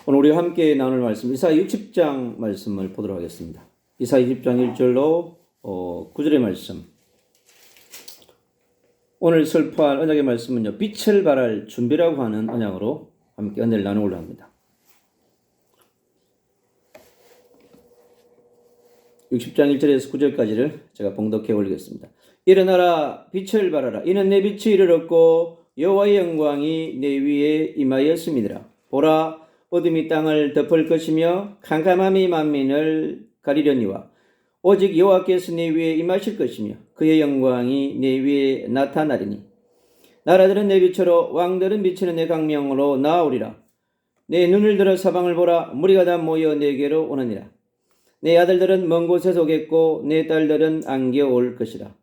오늘 우리가 함께 나눌 말씀 이사야 60장 말씀을 보도록 하겠습니다. 이사야 60장 1절로 9절의 말씀. 오늘 설포할 언약의 말씀은요, 빛을 발할 준비라고 하는 언약으로 함께 은혜를 나누려고 합니다. 60장 1절에서 9절까지를 제가 봉독해 올리겠습니다. 일어나라, 빛을 발하라. 이는 내 빛이 이르렀고 여호와의 영광이 내 위에 임하였음이니라. 보라, 어둠이 땅을 덮을 것이며 캄캄함이 만민을 가리려니와 오직 여호와께서 내 위에 임하실 것이며 그의 영광이 내 위에 나타나리니 나라들은 내 빛으로 왕들은 비치는 내 광명으로 나아오리라. 내 눈을 들어 사방을 보라. 무리가 다 모여 내게로 오느니라. 내 아들들은 먼 곳에서 오겠고 내 딸들은 안겨올 것이라.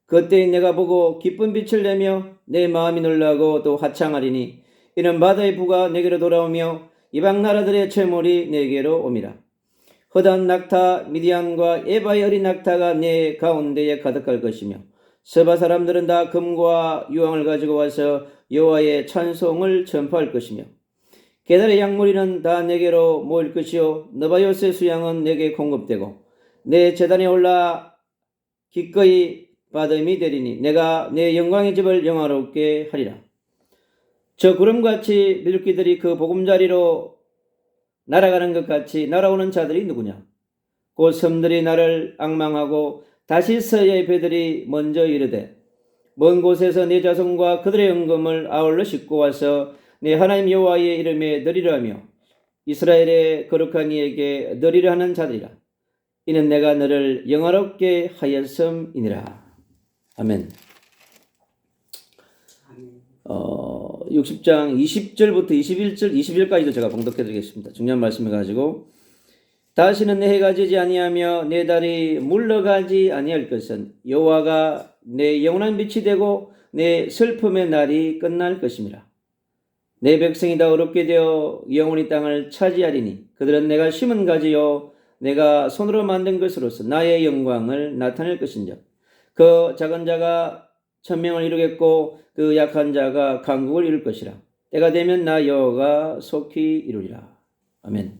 그때 내가 보고 기쁜 빛을 내며 내 마음이 놀라고 또 화창하리니 이는 바다의 부가 내게로 돌아오며 이방 나라들의 채물이 내게로 옴이라. 허다한 낙타 미디안과 에바의 어린 낙타가 내 가운데에 가득할 것이며 서바 사람들은 다 금과 유황을 가지고 와서 여호와의 찬송을 전파할 것이며 게달의 양무리는 다 내게로 모일 것이요 느바요스의 수양은 내게 공급되고 내 제단에 올라 기꺼이 받음이 되리니 내가 내 영광의 집을 영화롭게 하리라. 저 구름같이 밀기들이 그 보금자리로 날아가는 것 같이 날아오는 자들이 누구냐? 곧 섬들이 나를 앙망하고 다시서의 배들이 먼저 이르되 먼 곳에서 내 자손과 그들의 은금을 아울러 싣고 와서 내 하나님 여호와의 이름에 너리려 하며 이스라엘의 거룩한 이에게 너리려 하는 자들이라. 이는 내가 너를 영화롭게 하였음이니라. 아멘. 60장 20절부터 21절, 21절까지도 제가 봉독해 드리겠습니다. 중요한 말씀을 가지고 다시는 내 해가 지지 아니하며 내 달이 물러가지 아니할 것은 여호와가 내 영원한 빛이 되고 내 슬픔의 날이 끝날 것임이라. 내 백성이 다 어렵게 되어 영원히 땅을 차지하리니 그들은 내가 심은 가지요 내가 손으로 만든 것으로서 나의 영광을 나타낼 것인즉 그 작은 자가 천명을 이루겠고 그 약한 자가 강국을 이룰 것이라. 때가 되면 나 여호와가 속히 이루리라. 아멘.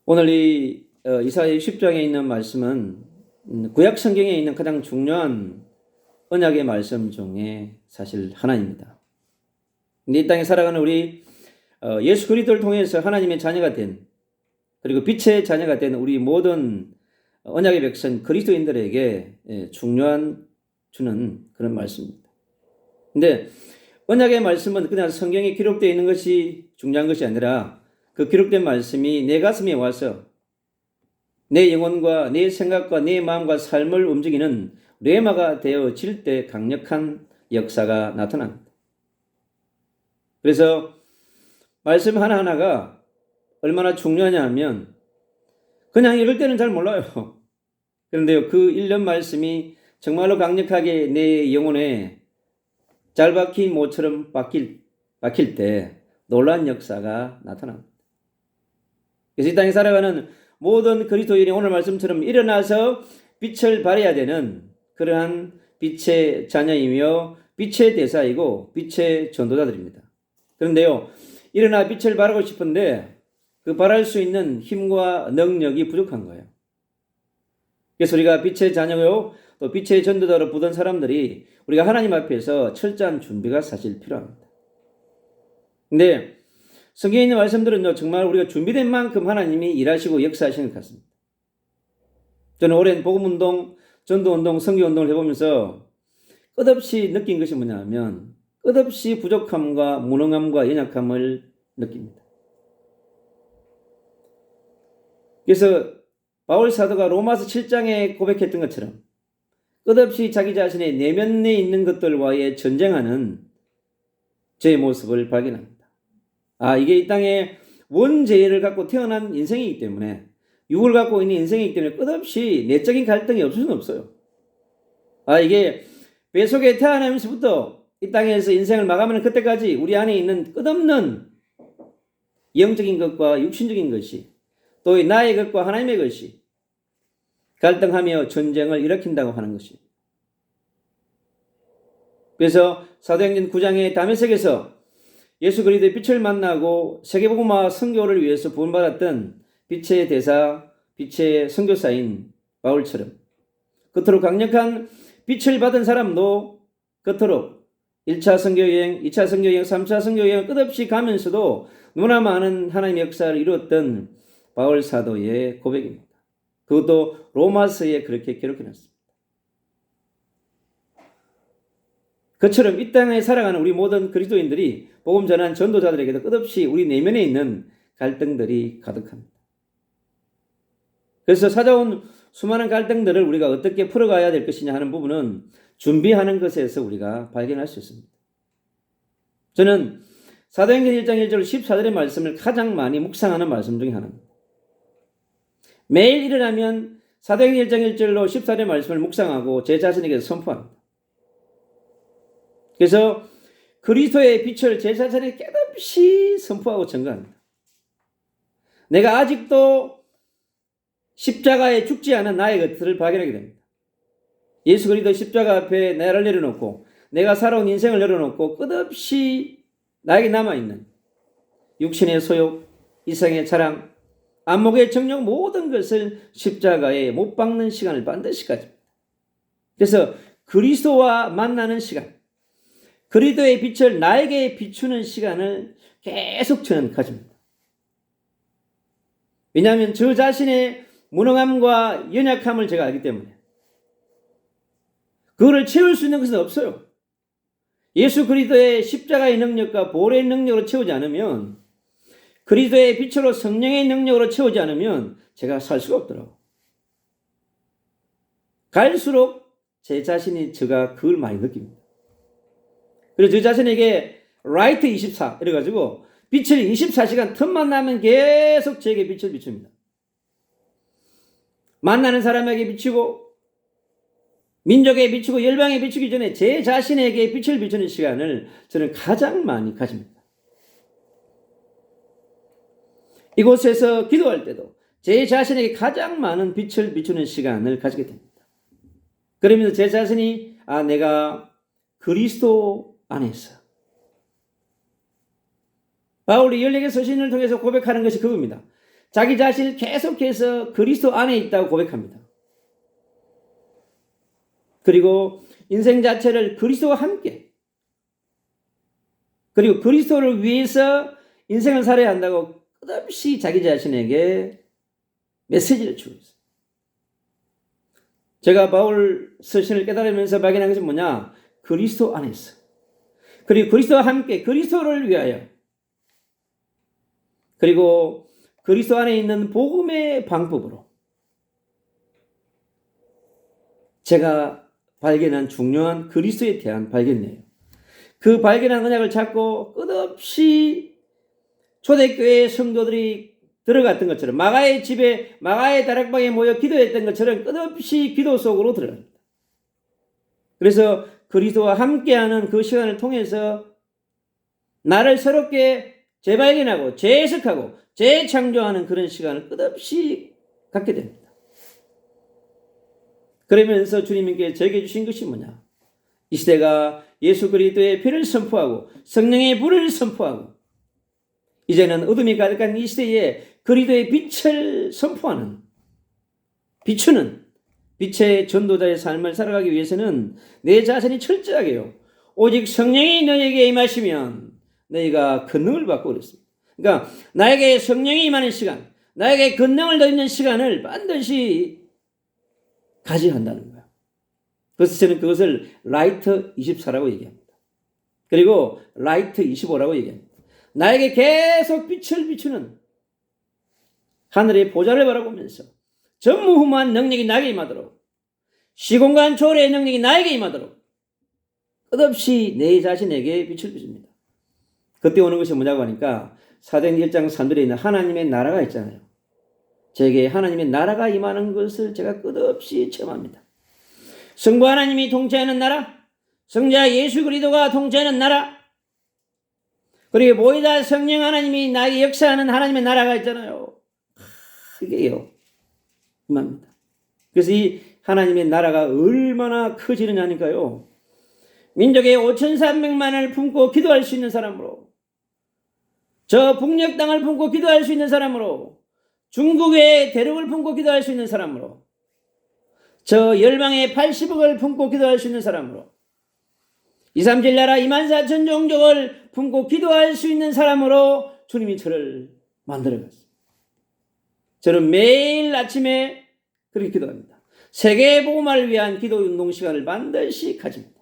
오늘 이 이사야 10장에 있는 말씀은 구약 성경에 있는 가장 중요한 언약의 말씀 중에 사실 하나입니다. 근데 이 땅에 살아가는 우리 예수 그리스도를 통해서 하나님의 자녀가 된 그리고 빛의 자녀가 된 우리 모든 언약의 백성 그리스도인들에게 중요한 주는 그런 말씀입니다. 근데 언약의 말씀은 그냥 성경에 기록되어 있는 것이 중요한 것이 아니라 그 기록된 말씀이 내 가슴에 와서 내 영혼과 내 생각과 내 마음과 삶을 움직이는 레마가 되어질 때 강력한 역사가 나타납니다. 그래서 말씀 하나하나가 얼마나 중요하냐 하면 그냥 읽을 때는 잘 몰라요. 그런데요, 그 읽는 말씀이 정말로 강력하게 내 영혼에 잘 박힌 모처럼 박힐 때 놀라운 역사가 나타납니다. 그래서 이 땅에 살아가는 모든 그리스도인이 오늘 말씀처럼 일어나서 빛을 발해야 되는 그러한 빛의 자녀이며 빛의 대사이고 빛의 전도자들입니다. 그런데요, 일어나 빛을 발하고 싶은데 그 발할 수 있는 힘과 능력이 부족한 거예요. 그래서 우리가 빛의 자녀요 또 빛의 전도자로 부른 사람들이 우리가 하나님 앞에서 철저한 준비가 사실 필요합니다. 근데 성경에 있는 말씀들은요, 정말 우리가 준비된 만큼 하나님이 일하시고 역사하시는 것 같습니다. 저는 오랜 복음운동, 전도운동, 선교운동을 해보면서 끝없이 느낀 것이 뭐냐 하면 끝없이 부족함과 무능함과 연약함을 느낍니다. 그래서 바울 사도가 로마서 7장에 고백했던 것처럼 끝없이 자기 자신의 내면에 있는 것들과의 전쟁하는 제 모습을 발견합니다. 이게 이 땅에 원죄를 갖고 태어난 인생이기 때문에 육을 갖고 있는 인생이기 때문에 끝없이 내적인 갈등이 없을 수는 없어요. 이게 배 속에 태어나면서부터 이 땅에서 인생을 마감하는 그때까지 우리 안에 있는 끝없는 영적인 것과 육신적인 것이 또 나의 것과 하나님의 것이 갈등하며 전쟁을 일으킨다고 하는 것입니다. 그래서 사도행전 9장의 다메섹에서 예수 그리스도의 빛을 만나고 세계복음화 선교를 위해서 부름받았던 빛의 대사, 빛의 선교사인 바울처럼 그토록 강력한 빛을 받은 사람도 그토록 1차 선교여행, 2차 선교여행, 3차 선교여행 끝없이 가면서도 너무나 많은 하나님의 역사를 이루었던 바울 사도의 고백입니다. 그것도 로마서에 그렇게 기록해놨습니다. 그처럼 이 땅에 살아가는 우리 모든 그리스도인들이 복음 전한 전도자들에게도 끝없이 우리 내면에 있는 갈등들이 가득합니다. 그래서 찾아온 수많은 갈등들을 우리가 어떻게 풀어가야 될 것이냐 하는 부분은 준비하는 것에서 우리가 발견할 수 있습니다. 저는 사도행전 1장 1절 14절의 말씀을 가장 많이 묵상하는 말씀 중에 하나입니다. 매일 일어나면 사도행전 1장 1절로 14절의 말씀을 묵상하고 제 자신에게 선포합니다. 그래서 그리스도의 빛을 제 자신에게 끝없이 선포하고 증거합니다. 내가 아직도 십자가에 죽지 않은 나의 것들을 발견하게 됩니다. 예수 그리스도 십자가 앞에 나를 내려놓고 내가 살아온 인생을 내려놓고 끝없이 나에게 남아있는 육신의 소욕, 이생의 자랑, 안목의 정욕 모든 것을 십자가에 못 박는 시간을 반드시 가집니다. 그래서 그리스도와 만나는 시간, 그리스도의 빛을 나에게 비추는 시간을 계속 저는 가집니다. 왜냐하면 저 자신의 무능함과 연약함을 제가 알기 때문에 그거를 채울 수 있는 것은 없어요. 예수 그리스도의 십자가의 능력과 보혈의 능력으로 채우지 않으면, 그리스도의 빛으로 성령의 능력으로 채우지 않으면 제가 살 수가 없더라고요. 갈수록 제 자신이 제가 그걸 많이 느낍니다. 그래서 저 자신에게 라이트 24 이래가지고 빛을 24시간 틈만 나면 계속 제게 빛을 비춥니다. 만나는 사람에게 비추고 민족에 비추고 열방에 비추기 전에 제 자신에게 빛을 비추는 시간을 저는 가장 많이 가집니다. 이곳에서 기도할 때도 제 자신에게 가장 많은 빛을 비추는 시간을 가지게 됩니다. 그러면서 제 자신이 내가 그리스도 안에서, 바울이 14개 서신을 통해서 고백하는 것이 그겁니다. 자기 자신을 계속해서 그리스도 안에 있다고 고백합니다. 그리고 인생 자체를 그리스도와 함께, 그리고 그리스도를 위해서 인생을 살아야 한다고 끝없이 자기 자신에게 메시지를 주고 있어요. 제가 바울 서신을 깨달으면서 발견한 것이 뭐냐? 그리스도 안에서, 그리고 그리스도와 함께 그리스도를 위하여, 그리고 그리스도 안에 있는 복음의 방법으로 제가 발견한 중요한 그리스도에 대한 발견이에요. 그 발견한 언약을 잡고 끝없이 초대교회 성도들이 들어갔던 것처럼, 마가의 집에, 마가의 다락방에 모여 기도했던 것처럼 끝없이 기도 속으로 들어갑니다. 그래서 그리스도와 함께하는 그 시간을 통해서 나를 새롭게 재발견하고 재해석하고 재창조하는 그런 시간을 끝없이 갖게 됩니다. 그러면서 주님께 제게 주신 것이 뭐냐? 이 시대가 예수 그리스도의 피를 선포하고 성령의 불을 선포하고 이제는 어둠이 가득한 이 시대에 그리스도의 빛을 선포하는, 비추는 빛의 전도자의 삶을 살아가기 위해서는 내 자신이 철저하게요, 오직 성령이 너에게 임하시면 너희가 권능을 받고 그랬습니다. 그러니까 나에게 성령이 임하는 시간, 나에게 권능을 얻는 시간을 반드시 가져야 한다는 거예요. 그래서 저는 그것을 라이트 24라고 얘기합니다. 그리고 라이트 25라고 얘기합니다. 나에게 계속 빛을 비추는 하늘의 보좌를 바라보면서 전무후무한 능력이 나에게 임하도록, 시공간 초월의 능력이 나에게 임하도록 끝없이 내 자신에게 빛을 비춥니다. 그때 오는 것이 뭐냐고 하니까 사도행전 1장 3절에 있는 하나님의 나라가 있잖아요. 제게 하나님의 나라가 임하는 것을 제가 끝없이 체험합니다. 성부 하나님이 통치하는 나라, 성자 예수 그리스도가 통치하는 나라, 그리고 보이다 성령 하나님이 나에게 역사하는 하나님의 나라가 있잖아요. 그게요, 임합니다. 그래서 이 하나님의 나라가 얼마나 커지느냐니까요, 민족의 5,300만을 품고 기도할 수 있는 사람으로, 저 북녘 땅을 품고 기도할 수 있는 사람으로, 중국의 대륙을 품고 기도할 수 있는 사람으로, 저 열방의 80억을 품고 기도할 수 있는 사람으로, 2, 3, 7 나라 24,000 종족을 품고 기도할 수 있는 사람으로 주님이 저를 만들어갔습니다. 저는 매일 아침에 그렇게 기도합니다. 세계 복음화를 위한 기도 운동 시간을 반드시 가집니다.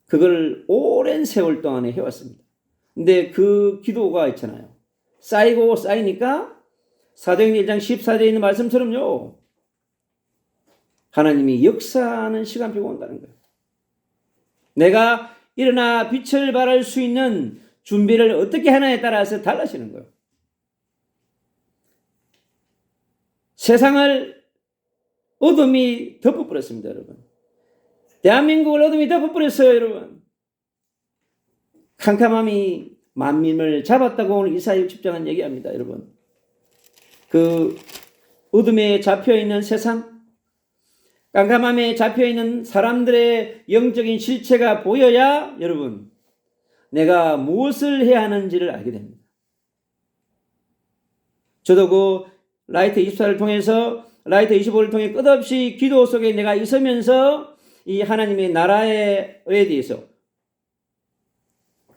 그걸 오랜 세월 동안에 해왔습니다. 근데 그 기도가 있잖아요. 쌓이고 쌓이니까 사도행전 1장 14절에 있는 말씀처럼요, 하나님이 역사하는 시간표가 온다는 거예요. 내가 일어나 빛을 발할 수 있는 준비를 어떻게 하느냐에 따라서 달라지는 거예요. 세상을 어둠이 덮어버렸습니다, 여러분. 대한민국을 어둠이 덮어버렸어요, 여러분. 캄캄함이 만민을 잡았다고 오늘 이사야 60장은 얘기합니다, 여러분. 그 어둠에 잡혀있는 세상, 깜깜함에 잡혀있는 사람들의 영적인 실체가 보여야 여러분, 내가 무엇을 해야 하는지를 알게 됩니다. 저도 그 라이트 24를 통해서, 라이트 25를 통해 끝없이 기도 속에 내가 있으면서 이 하나님의 나라에 대해서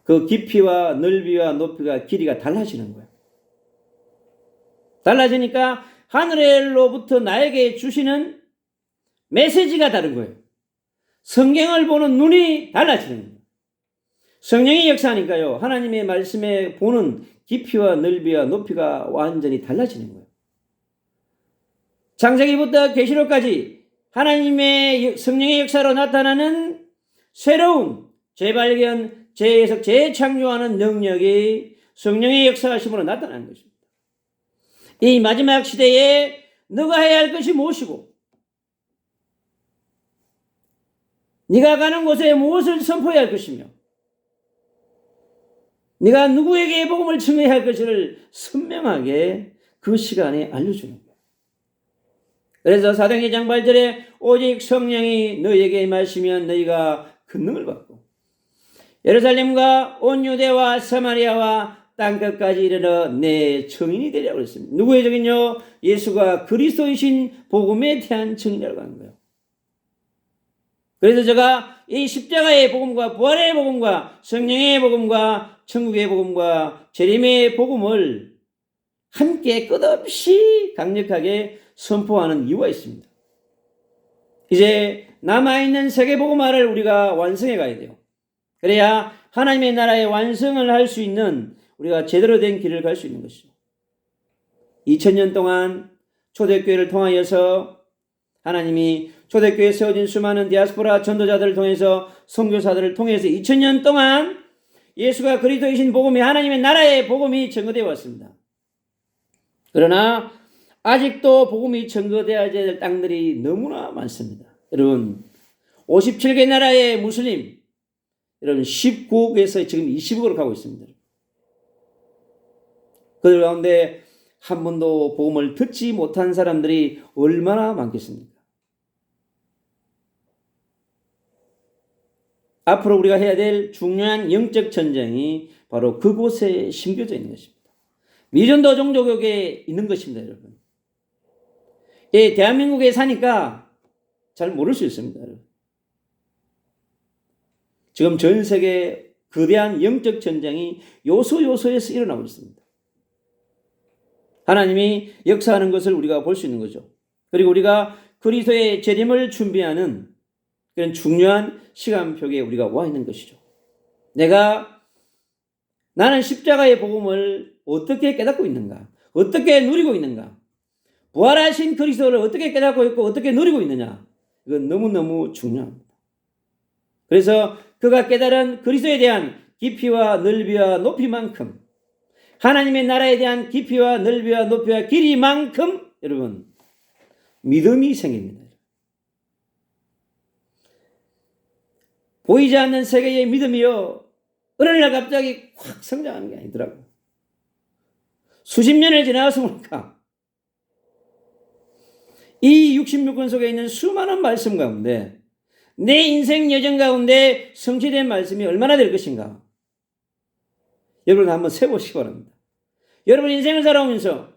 그 깊이와 넓이와 높이가 길이가 달라지는 거예요. 달라지니까 하늘로부터 나에게 주시는 메시지가 다른 거예요. 성경을 보는 눈이 달라지는 거예요. 성령이 역사하니까요, 하나님의 말씀에 보는 깊이와 넓이와 높이가 완전히 달라지는 거예요. 창세기부터 계시록까지 하나님의 성령의 역사로 나타나는 새로운 재발견, 재해석, 재창조하는 능력이 성령의 역사하심으로 나타나는 것입니다. 이 마지막 시대에 너가 해야 할 것이 무엇이고, 네가 가는 곳에 무엇을 선포해야 할 것이며, 네가 누구에게 복음을 증거해야 할 것을 선명하게 그 시간에 알려주는 거예요. 그래서 사도행전 2장 8절에 오직 성령이 너희에게 임하시면 너희가 권능을 받고 예루살렘과 온 유대와 사마리아와 땅끝까지 이르러 내 증인이 되리라고 그랬습니다. 누구의 증인요? 예수가 그리스도이신 복음에 대한 증인이라고 하는 거예요. 그래서 제가 이 십자가의 복음과 부활의 복음과 성령의 복음과 천국의 복음과 재림의 복음을 함께 끝없이 강력하게 선포하는 이유가 있습니다. 이제 남아있는 세계 복음화를 우리가 완성해 가야 돼요. 그래야 하나님의 나라의 완성을 할 수 있는, 우리가 제대로 된 길을 갈 수 있는 것이죠. 2000년 동안 초대교회를 통하여서 하나님이 초대교회에 세워진 수많은 디아스포라 전도자들을 통해서, 선교사들을 통해서 2000년 동안 예수가 그리스도이신 복음이, 하나님의 나라의 복음이 증거되어 왔습니다. 그러나 아직도 복음이 증거되어야 될 땅들이 너무나 많습니다. 여러분, 57개 나라의 무슬림, 여러분 19억에서 지금 20억으로 가고 있습니다. 그 가운데 한 번도 복음을 듣지 못한 사람들이 얼마나 많겠습니까? 앞으로 우리가 해야 될 중요한 영적 전쟁이 바로 그곳에 심겨져 있는 것입니다. 미전도 종교교계에 있는 것입니다, 여러분. 예, 대한민국에 사니까 잘 모를 수 있습니다, 여러분. 지금 전 세계 거대한 영적 전쟁이 요소에서 일어나고 있습니다. 하나님이 역사하는 것을 우리가 볼 수 있는 거죠. 그리고 우리가 그리스도의 재림을 준비하는 그런 중요한 시간표에 우리가 와 있는 것이죠. 나는 십자가의 복음을 어떻게 깨닫고 있는가? 어떻게 누리고 있는가? 부활하신 그리스도를 어떻게 깨닫고 있고 어떻게 누리고 있느냐? 이건 너무너무 중요합니다. 그래서 그가 깨달은 그리스도에 대한 깊이와 넓이와 높이만큼, 하나님의 나라에 대한 깊이와 넓이와 높이와 길이만큼 여러분 믿음이 생깁니다. 보이지 않는 세계의 믿음이요, 어느 날 갑자기 확 성장하는 게 아니더라고요. 수십 년을 지나서 보니까 이 66권 속에 있는 수많은 말씀 가운데 내 인생 여정 가운데 성취된 말씀이 얼마나 될 것인가? 여러분 한번 세보시기 바랍니다. 여러분 인생을 살아오면서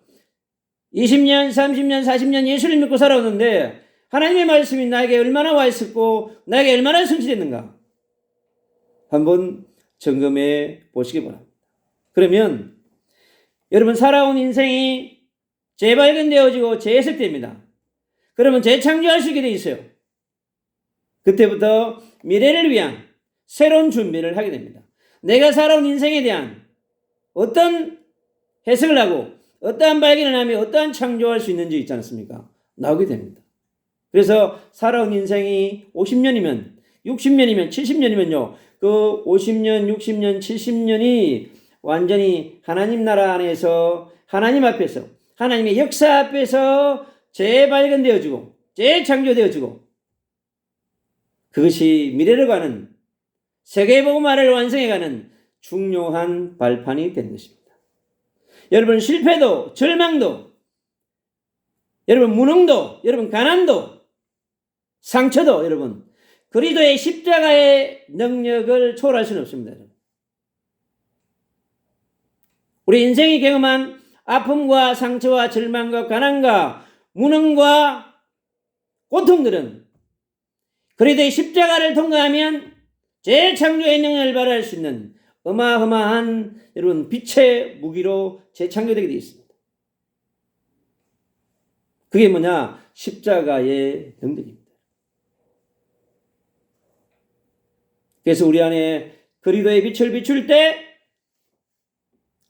20년, 30년, 40년 예수를 믿고 살아오는데 하나님의 말씀이 나에게 얼마나 와 있었고 나에게 얼마나 성취됐는가 한번 점검해 보시기 바랍니다. 그러면 여러분 살아온 인생이 재발견되어지고 재해석됩니다. 그러면 재창조할 수 있게 돼 있어요. 그때부터 미래를 위한 새로운 준비를 하게 됩니다. 내가 살아온 인생에 대한 어떤 해석을 하고 어떠한 발견을 하며 어떠한 창조할 수 있는지 있지 않습니까? 나오게 됩니다. 그래서 살아온 인생이 50년이면 60년이면 70년이면요. 그 50년, 60년, 70년이 완전히 하나님 나라 안에서 하나님 앞에서 하나님의 역사 앞에서 재발견되어지고 재창조되어지고 그것이 미래로 가는 세계복음화를 완성해가는 중요한 발판이 된 것입니다. 여러분 실패도 절망도 여러분 무능도 여러분 가난도 상처도 여러분 그리스도의 십자가의 능력을 초월할 수는 없습니다. 여러분. 우리 인생이 경험한 아픔과 상처와 절망과 가난과 무능과 고통들은 그리스도의 십자가를 통과하면 재창조의 능력을 발휘할 수 있는 어마어마한 여러분 빛의 무기로 재창조되게 되어 있습니다. 그게 뭐냐? 십자가의 능력입니다. 그래서 우리 안에 그리스도의 빛을 비출 때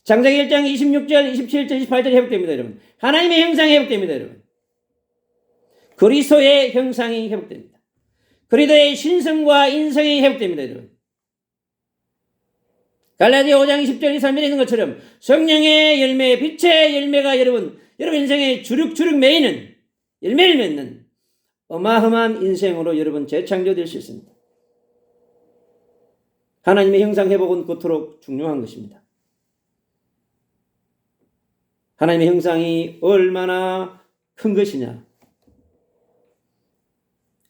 장세기 1장 26절, 27절, 28절이 회복됩니다, 여러분. 하나님의 형상이 회복됩니다, 여러분. 그리스도의 형상이 회복됩니다. 그리스도의 신성과 인성이 회복됩니다, 여러분. 갈라디아 5장 20절 23절에 있는 것처럼 성령의 열매, 빛의 열매가 여러분 인생에 주룩주룩 매이는 열매를 맺는 어마어마한 인생으로 여러분 재창조될 수 있습니다. 하나님의 형상 회복은 그토록 중요한 것입니다. 하나님의 형상이 얼마나 큰 것이냐.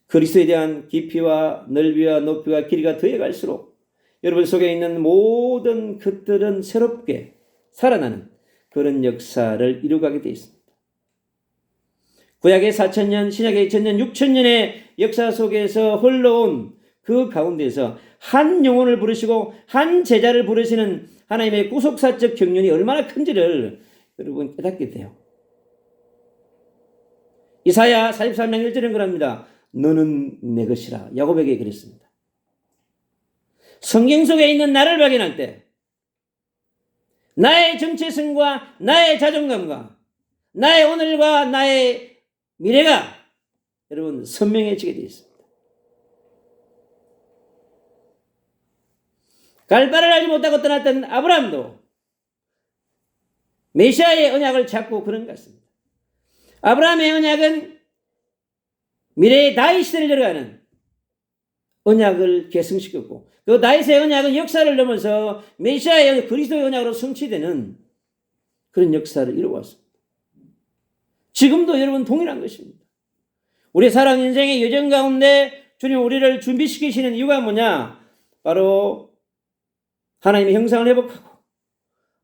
그리스도에 대한 깊이와 넓이와 높이와 길이가 더해갈수록 여러분 속에 있는 모든 것들은 새롭게 살아나는 그런 역사를 이루어가게 되어 있습니다. 구약의 4,000년, 신약의 2,000년, 6,000년의 역사 속에서 흘러온 그 가운데서 한 영혼을 부르시고 한 제자를 부르시는 하나님의 구속사적 경륜이 얼마나 큰지를 여러분 깨닫게 돼요. 이사야 43장 1절은 그럽니다. 너는 내 것이라. 야곱에게 그랬습니다. 성경 속에 있는 나를 발견할 때 나의 정체성과 나의 자존감과 나의 오늘과 나의 미래가 여러분 선명해지게 되어 있습니다. 갈 바를 알지 못하고 떠났던 아브라함도 메시아의 언약을 찾고 그런 것 같습니다. 아브라함의 언약은 미래의 다윗 시대를 들어가는 언약을 계승시켰고 그 다윗의 언약은 역사를 넘어서 메시아의 언약, 그리스도의 언약으로 성취되는 그런 역사를 이루어왔습니다. 지금도 여러분 동일한 것입니다. 우리 사랑 인생의 여정 가운데 주님 우리를 준비시키시는 이유가 뭐냐? 바로 하나님의 형상을 회복하고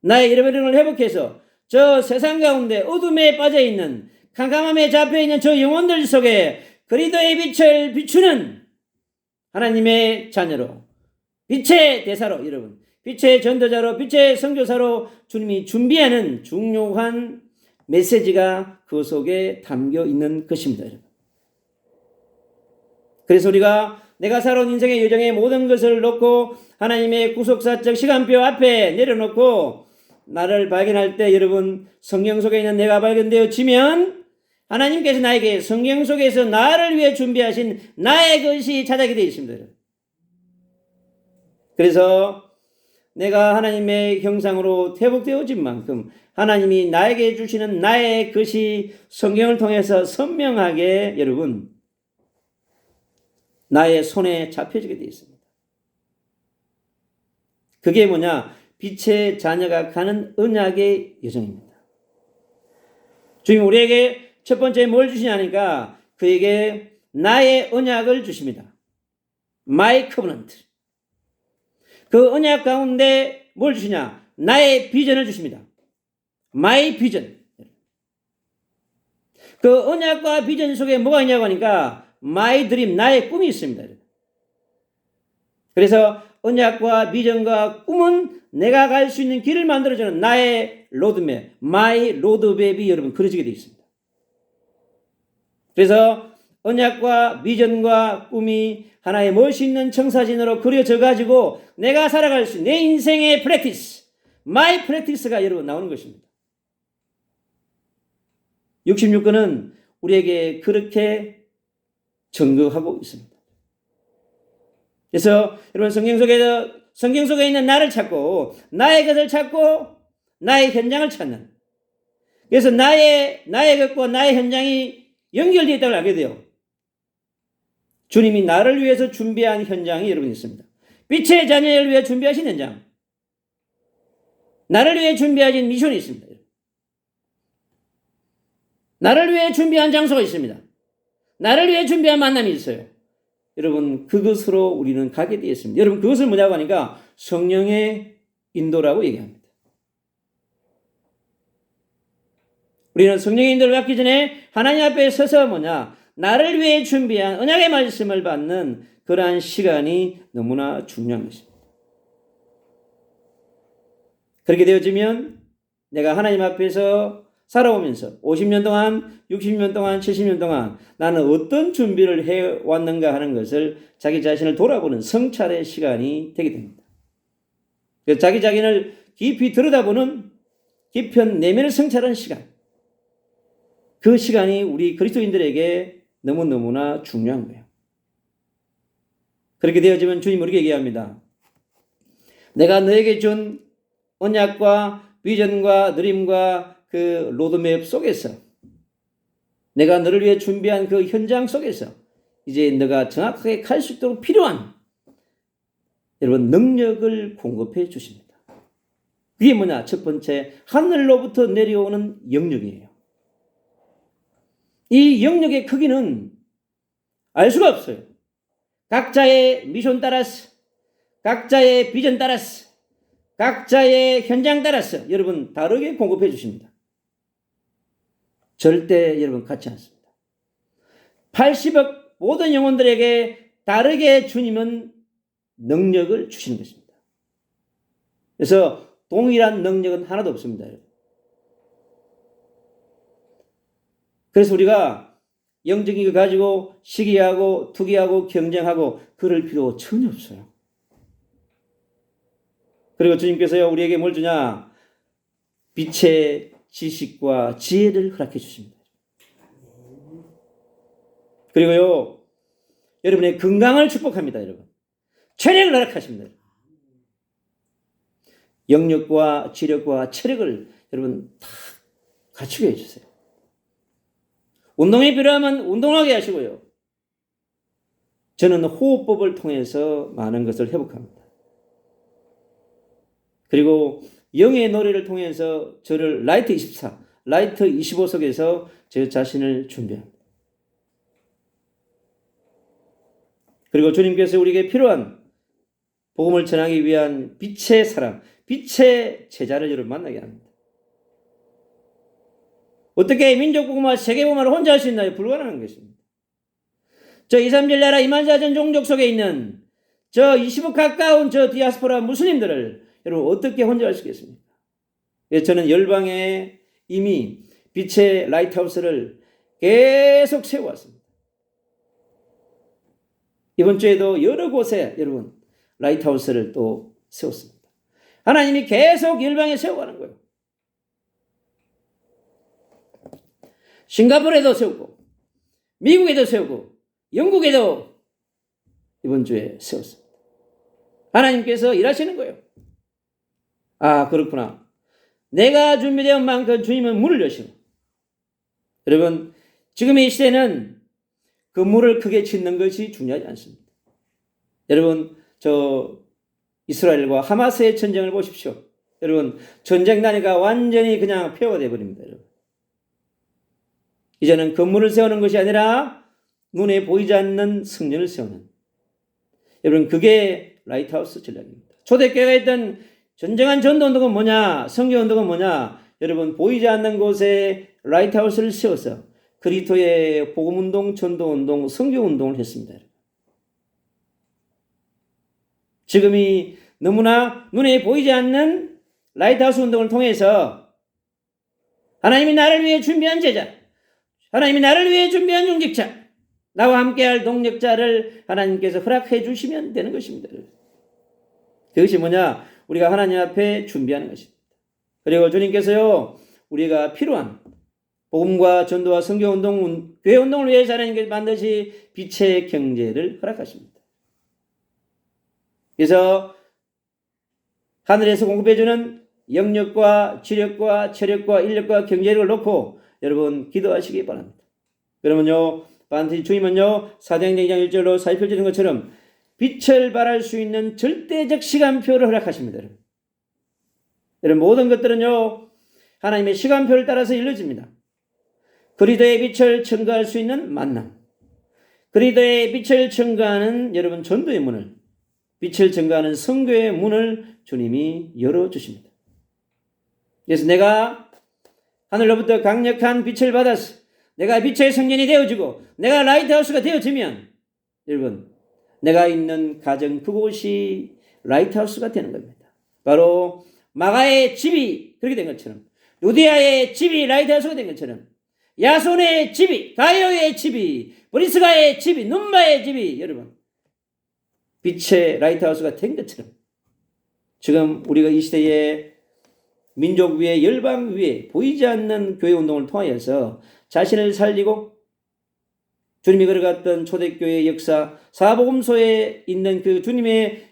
나의 잃어버린 걸 회복해서 저 세상 가운데 어둠에 빠져있는 캄캄함에 잡혀있는 저 영혼들 속에 그리스도의 빛을 비추는 하나님의 자녀로 빛의 대사로 여러분 빛의 전도자로 빛의 선교사로 주님이 준비하는 중요한 메시지가 그 속에 담겨 있는 것입니다. 여러분. 그래서 우리가 내가 살아온 인생의 여정의 모든 것을 놓고 하나님의 구속사적 시간표 앞에 내려놓고 나를 발견할 때 여러분 성경 속에 있는 내가 발견되어지면 하나님께서 나에게 성경 속에서 나를 위해 준비하신 나의 것이 찾아게 되어 있습니다. 그래서 내가 하나님의 형상으로 회복되어진 만큼 하나님이 나에게 주시는 나의 것이 성경을 통해서 선명하게 여러분 나의 손에 잡혀지게 되어 있습니다. 그게 뭐냐? 빛의 자녀가 가는 언약의 여정입니다. 주님 우리에게 첫 번째 뭘 주시냐니까 그에게 나의 언약을 주십니다. My covenant. 그 언약 가운데 뭘 주시냐? 나의 비전을 주십니다. 마이 비전. 그 언약과 비전 속에 뭐가 있냐고 하니까 마이 드림, 나의 꿈이 있습니다. 그래서 언약과 비전과 꿈은 내가 갈 수 있는 길을 만들어주는 나의 로드맵, 마이 로드맵이 여러분 그려지게 되어 있습니다. 그래서 언약과 비전과 꿈이 하나의 멋있는 청사진으로 그려져 가지고 내가 살아갈 수 있는 내 인생의 프랙티스, 마이 프랙티스가 여러분 나오는 것입니다. 66권은 우리에게 그렇게 증거하고 있습니다. 그래서 여러분 성경 속에 있는 나를 찾고 나의 것을 찾고 나의 현장을 찾는, 그래서 나의 것과 나의 현장이 연결되어 있다고 알게 돼요. 주님이 나를 위해서 준비한 현장이 여러분 있습니다. 빛의 자녀를 위해 준비하신 현장, 나를 위해 준비하신 미션이 있습니다. 나를 위해 준비한 장소가 있습니다. 나를 위해 준비한 만남이 있어요. 여러분 그것으로 우리는 가게 되어 있습니다. 여러분 그것을 뭐냐고 하니까 성령의 인도라고 얘기합니다. 우리는 성령의 인도를 받기 전에 하나님 앞에 서서 나를 위해 준비한 언약의 말씀을 받는 그러한 시간이 너무나 중요한 것입니다. 그렇게 되어지면 내가 하나님 앞에서 살아오면서 50년 동안, 60년 동안, 70년 동안 나는 어떤 준비를 해왔는가 하는 것을 자기 자신을 돌아보는 성찰의 시간이 되게 됩니다. 자기 자신을 깊이 들여다보는 깊은 내면을 성찰하는 시간, 그 시간이 우리 그리스도인들에게 너무너무나 중요한 거예요. 그렇게 되어지면 주님 우리에게 얘기합니다. 내가 너에게 준 언약과 비전과 누림과 그 로드맵 속에서, 내가 너를 위해 준비한 그 현장 속에서 이제 너가 정확하게 갈 수 있도록 필요한 여러분 능력을 공급해 주십니다. 그게 뭐냐? 첫 번째, 하늘로부터 내려오는 영역이에요. 이 영역의 크기는 알 수가 없어요. 각자의 미션 따라서, 각자의 비전 따라서, 각자의 현장 따라서 여러분 다르게 공급해 주십니다. 절대 여러분 같지 않습니다. 80억 모든 영혼들에게 다르게 주님은 능력을 주시는 것입니다. 그래서 동일한 능력은 하나도 없습니다. 그래서 우리가 영적인 거 가지고 시기하고 투기하고 경쟁하고 그럴 필요 전혀 없어요. 그리고 주님께서요 우리에게 뭘 주냐? 빛의 지식과 지혜를 허락해 주십니다. 그리고요 여러분의 건강을 축복합니다. 여러분 체력을 허락하십니다. 영력과 지력과 체력을 여러분 다 갖추게 해주세요. 운동이 필요하면 운동하게 하시고요. 저는 호흡법을 통해서 많은 것을 회복합니다. 그리고 영의 노래를 통해서 저를 라이트 24, 라이트 25 속에서 제 자신을 준비합니다. 그리고 주님께서 우리에게 필요한 복음을 전하기 위한 빛의 사람, 빛의 제자를 여러분 만나게 합니다. 어떻게 민족 복음화, 세계 복음화를 혼자 할 수 있나요? 불가능한 것입니다. 저 2, 3질 나라 2만 4천 종족 속에 있는 저 20억 가까운 저 디아스포라 무슬림들을 여러분 어떻게 혼자 할 수 있겠습니까? 저는 열방에 이미 빛의 라이트하우스를 계속 세워왔습니다. 이번 주에도 여러 곳에 여러분 라이트하우스를 또 세웠습니다. 하나님이 계속 열방에 세워가는 거예요. 싱가포르에도 세우고 미국에도 세우고 영국에도 이번 주에 세웠습니다. 하나님께서 일하시는 거예요. 아 그렇구나. 내가 준비된 만큼 주님은 문을 여시고, 여러분 지금의 시대는 건물을 크게 짓는 것이 중요하지 않습니다. 여러분 저 이스라엘과 하마스의 전쟁을 보십시오. 여러분 전쟁 단위가 완전히 그냥 폐허가 되어버립니다. 여러분. 이제는 건물을 세우는 것이 아니라 눈에 보이지 않는 성전을 세우는, 여러분 그게 라이트하우스 전략입니다. 초대교회가 있던 진정한 전도운동은 뭐냐? 선교운동은 뭐냐? 여러분, 보이지 않는 곳에 라이트하우스를 세워서 그리스도의 복음운동, 전도운동, 선교운동을 했습니다. 지금이 너무나 눈에 보이지 않는 라이트하우스 운동을 통해서 하나님이 나를 위해 준비한 제자, 하나님이 나를 위해 준비한 용직자, 나와 함께할 동력자를 하나님께서 허락해 주시면 되는 것입니다. 그것이 뭐냐? 우리가 하나님 앞에 준비하는 것입니다. 그리고 주님께서요, 우리가 필요한 복음과 전도와 선교운동, 교회운동을 위해서 하나님께서 반드시 빛의 경제를 허락하십니다. 그래서 하늘에서 공급해주는 영력과 지력과 체력과 인력과 경제력을 놓고 여러분 기도하시기 바랍니다. 그러면요, 반드시 주님은요, 사도행전 2장 1절로 살펴주는 것처럼 빛을 발할 수 있는 절대적 시간표를 허락하십니다. 여러분, 모든 것들은요, 하나님의 시간표를 따라서 이루어집니다. 그리스도의 빛을 증거할 수 있는 만남, 그리스도의 빛을 증거하는 여러분 전도의 문을, 빛을 증거하는 선교의 문을 주님이 열어주십니다. 그래서 내가 하늘로부터 강력한 빛을 받아서 내가 빛의 성전이 되어지고 내가 라이트하우스가 되어지면 여러분, 내가 있는 가정 그곳이 라이트하우스가 되는 겁니다. 바로 마가의 집이 그렇게 된 것처럼, 유대야의 집이 라이트하우스가 된 것처럼, 야손의 집이, 가이오의 집이, 브리스가의 집이, 눈마의 집이 여러분 빛의 라이트하우스가 된 것처럼 지금 우리가 이 시대에 민족 위에, 열방 위에 보이지 않는 교회 운동을 통하여서 자신을 살리고 주님이 걸어갔던 초대교회의 역사, 사복음서에 있는 그 주님의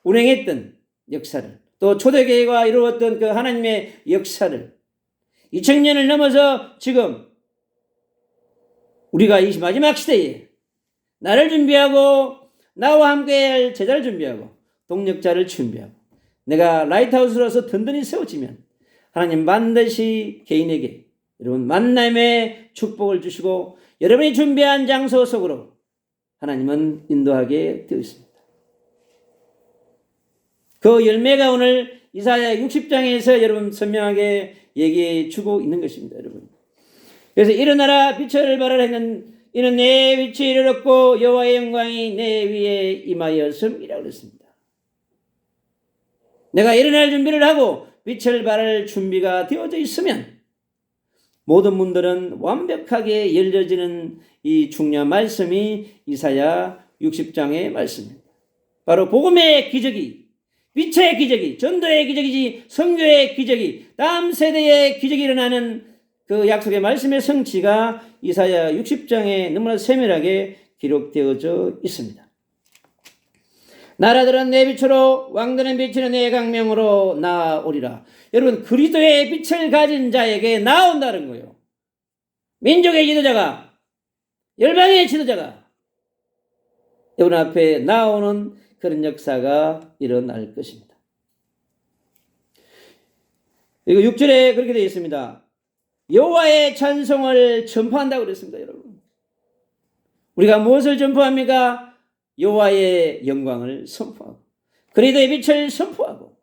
운행했던 역사를, 또 초대교회가 이루었던 그 하나님의 역사를 2000년을 넘어서 지금 우리가 이 마지막 시대에 나를 준비하고 나와 함께할 제자를 준비하고 동력자를 준비하고 내가 라이트하우스로서 든든히 세워지면 하나님 반드시 개인에게 여러분 만남의 축복을 주시고 여러분이 준비한 장소 속으로 하나님은 인도하게 되어 있습니다. 그 열매가 오늘 이사야 60장에서 여러분 선명하게 얘기해 주고 있는 것입니다. 여러분. 그래서 일어나라 빛을 발하라 했는 이는 내 빛이 이르렀고 여호와의 영광이 내 위에 임하였음이라고 그랬습니다. 내가 일어날 준비를 하고 빛을 발할 준비가 되어져 있으면 모든 문들은 완벽하게 열려지는 이 중요한 말씀이 이사야 60장의 말씀입니다. 바로 복음의 기적이, 빛의 기적이, 전도의 기적이지 선교의 기적이, 다음 세대의 기적이 일어나는 그 약속의 말씀의 성취가 이사야 60장에 너무나 세밀하게 기록되어져 있습니다. 나라들은 내 빛으로, 왕들은 비치는 내 강명으로 나오리라. 여러분, 그리스도의 빛을 가진 자에게 나온다는 거예요. 민족의 지도자가, 열방의 지도자가 여러분 앞에 나오는 그런 역사가 일어날 것입니다. 그리고 6절에 그렇게 되어 있습니다. 여호와의 찬송을 전파한다고 그랬습니다. 여러분, 우리가 무엇을 전파합니까? 여호와의 영광을 선포하고 그리스도의 빛을 선포하고,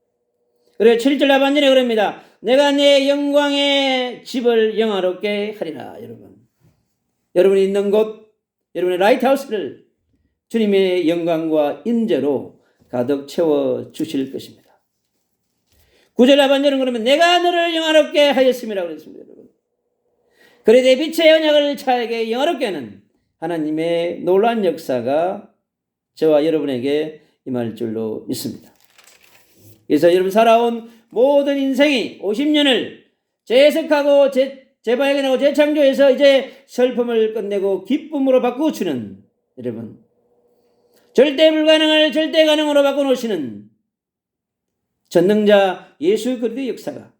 그리고 7절 하반절에 그럽니다. 내가 내 영광의 집을 영화롭게 하리라. 여러분이 있는 곳, 여러분의 라이트하우스를 주님의 영광과 인재로 가득 채워 주실 것입니다. 9절 하반절은 그러면 내가 너를 영화롭게 하였음이라고 그랬습니다. 여러분, 그리스도의 빛의 언약을 차에게 영화롭게 하는 하나님의 놀라운 역사가 저와 여러분에게 임할 줄로 믿습니다. 그래서 여러분 살아온 모든 인생이 50년을 재해석하고 재발견하고 재창조해서 이제 슬픔을 끝내고 기쁨으로 바꾸어주는 여러분, 절대 불가능을 절대 가능으로 바꿔놓으시는 전능자 예수 그리스도의 역사가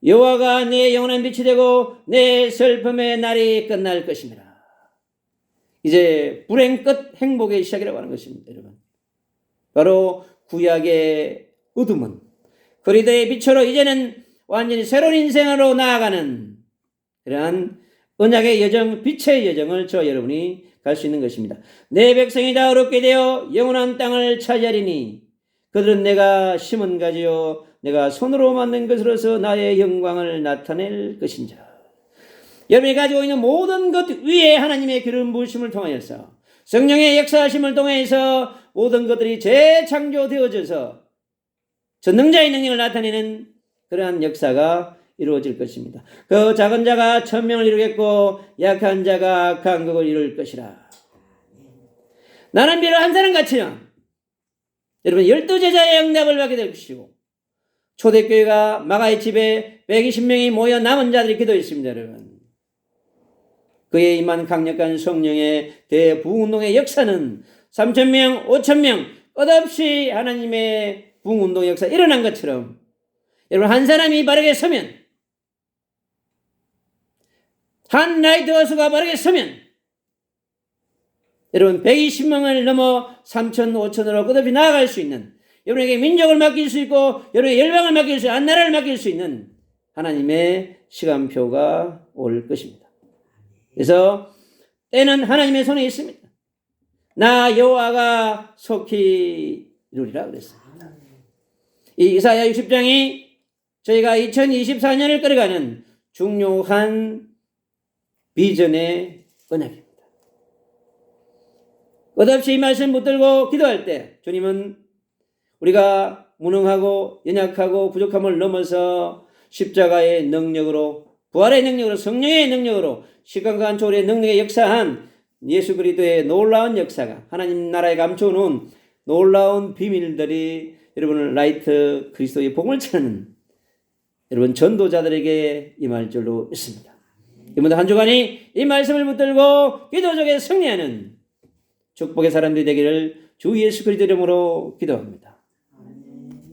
여호와가 내 영원한 빛이 되고 내 슬픔의 날이 끝날 것입니다. 이제 불행 끝 행복의 시작이라고 하는 것입니다. 여러분, 바로 구약의 어둠은 그리스도의 빛으로 이제는 완전히 새로운 인생으로 나아가는 그러한 언약의 여정, 빛의 여정을 저와 여러분이 갈 수 있는 것입니다. 내 백성이 다 어렵게 되어 영원한 땅을 차지하리니 그들은 내가 심은 가지요 내가 손으로 만든 것으로서 나의 영광을 나타낼 것인자. 여러분이 가지고 있는 모든 것 위에 하나님의 기름 부으심을 통하여서 성령의 역사하심을 통해서 모든 것들이 재창조되어져서 전능자의 능력을 나타내는 그러한 역사가 이루어질 것입니다. 그 작은 자가 1000명을 이루겠고 약한 자가 강국을 이룰 것이라. 나는 비록 한 사람 같으나 여러분 12제자의 응답을 받게 될 것이고 초대교회가 마가의 집에 120명이 모여 남은 자들이 기도했습니다. 여러분 그에 임한 강력한 성령의 대부흥운동의 역사는 3000명, 5000명 끝없이 하나님의 부흥운동 역사 일어난 것처럼 여러분 한 사람이 바르게 서면 한 라이트하우스가 바르게 서면 여러분 120명을 넘어 3000, 5000으로 끝없이 나아갈 수 있는 여러분에게 민족을 맡길 수 있고 여러분에게 열방을 맡길 수 있고 한 나라를 맡길 수 있는 하나님의 시간표가 올 것입니다. 그래서 때는 하나님의 손에 있습니다. 나 여호와가 속히 이루리라 그랬습니다. 이 이사야 60장이 저희가 2024년을 끌어가는 중요한 비전의 언약입니다. 끝없이 이 말씀 붙들고 기도할 때 주님은 우리가 무능하고 연약하고 부족함을 넘어서 십자가의 능력으로 부활의 능력으로 성령의 능력으로 시간과 한초월의 능력에 역사한 예수 그리스도의 놀라운 역사가 하나님 나라에 감춰놓은 놀라운 비밀들이 여러분을 라이트 그리스도의 복음을 찾는 여러분 전도자들에게 임할 줄로 믿습니다. 이번도 한 주간이 이 말씀을 붙들고 기도 속에 승리하는 축복의 사람들이 되기를 주 예수 그리스도 이름으로 기도합니다.